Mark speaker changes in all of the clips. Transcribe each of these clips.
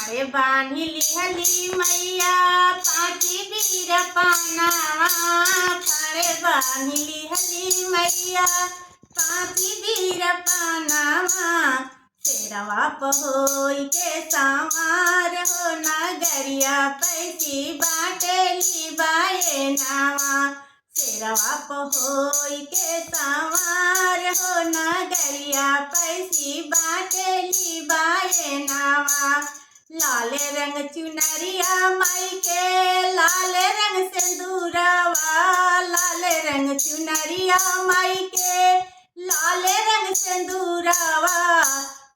Speaker 1: फाड़े बांधी लिहली मैया पाँची बीर पानावा। फाड़े बांधी लिहली मैया पाँची बीर पानावा। शेरवा पहोई के सामार हो नगरिया पैसी बाटेली बाये नावा। शेरवा पहोई के सामार हो नगरिया पैसी बाटेली बाये नावा। लाल रंग चुनरिया माई के लाल रंग सिंदूरवा। लाल रंग चुनरिया माई के लाल रंग सिंदूरवा।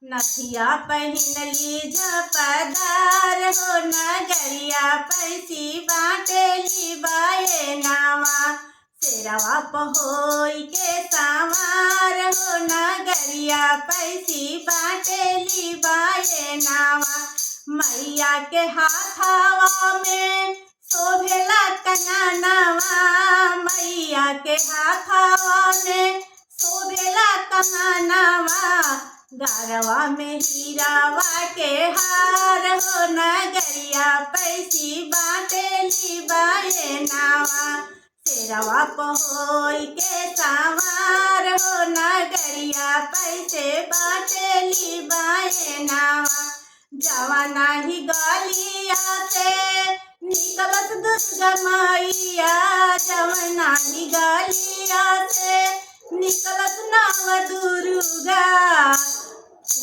Speaker 1: नथिया पहनली झपदार हो नगरिया पैसी बाटेली बाये नावा। शेरवा पहोई के सामार हो नगरिया पैसी बाटेली बाये नावा। मैया के हाथावा में शोभेला कंगनवा। मैया के हाथावा में शोभेला कंगनवा। गरवा में हीरावा के हार हो नगरिया पैसी बाटेली बाये नावा। शेरवा पहोई के सामार हो नगरिया पैसे बाटेली बाये नावा। जवाना ही गलिया से निकलत दुर्गा मैया। जवाना ही गलिया से निकलत नव दुर्गा।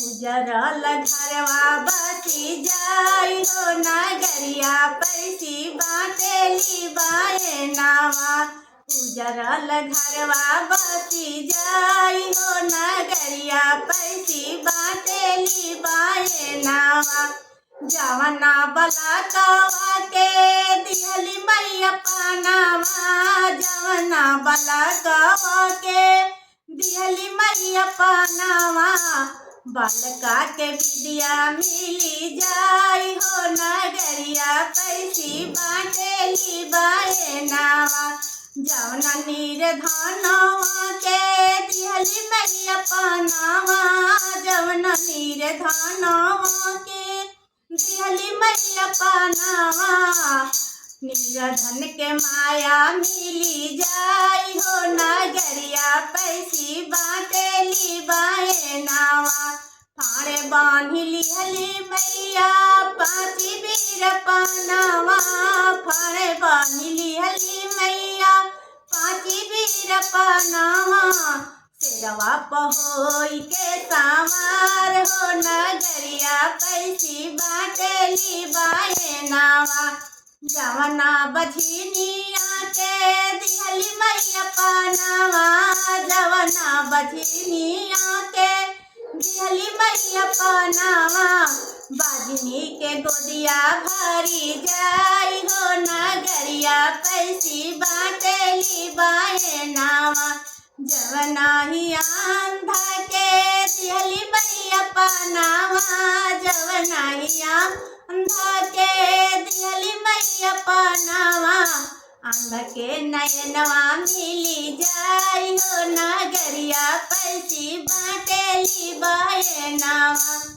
Speaker 1: उजरल घरवा बसी जाई हो नगरिया पैसी बाटेली बाये नावा। उजरल घरवा बसी जाई हो नगरिया पैसी बाटेली बाये नावा। जवना बलकवा के दिहली मैया पानावा। जवना बलकवा के दिहली मैया पानावा। बालका के विद्या मिली जाई हो नगरिया पैसी बाटेली बाये नावा। जवना निर्धनवा के दिहली मैया पानावा। जवना निर्धनवा के दिहली मैया पानावा। निर्धन के माया मिली जाई हो नगरिया पैसी बाटेली बाये नावा। फाड़े बांधी लिहली मैया पाँची बीर पानावा। फाड़े बांधी लिहली मैया पाँची बीर पानावा। शेरवा पहोई के सामार हो नगरिया पैसी बाटेली बाये नावा। जवना बझिनिया के दिहली मैया पानावा। जवना बझिनिया के दिहली मैया पानावा। बाजनी के गोदिया भरी जाई हो नगरिया पैसी बाटेली बाये नावा। जवना ही आंधा के दिहली मैया पानावा। जवना ही आंधा के दिहली मैया पानावा। अंध के नयनवा मिली जाई हो नगरिया पैसी बाटेली बाये नावा।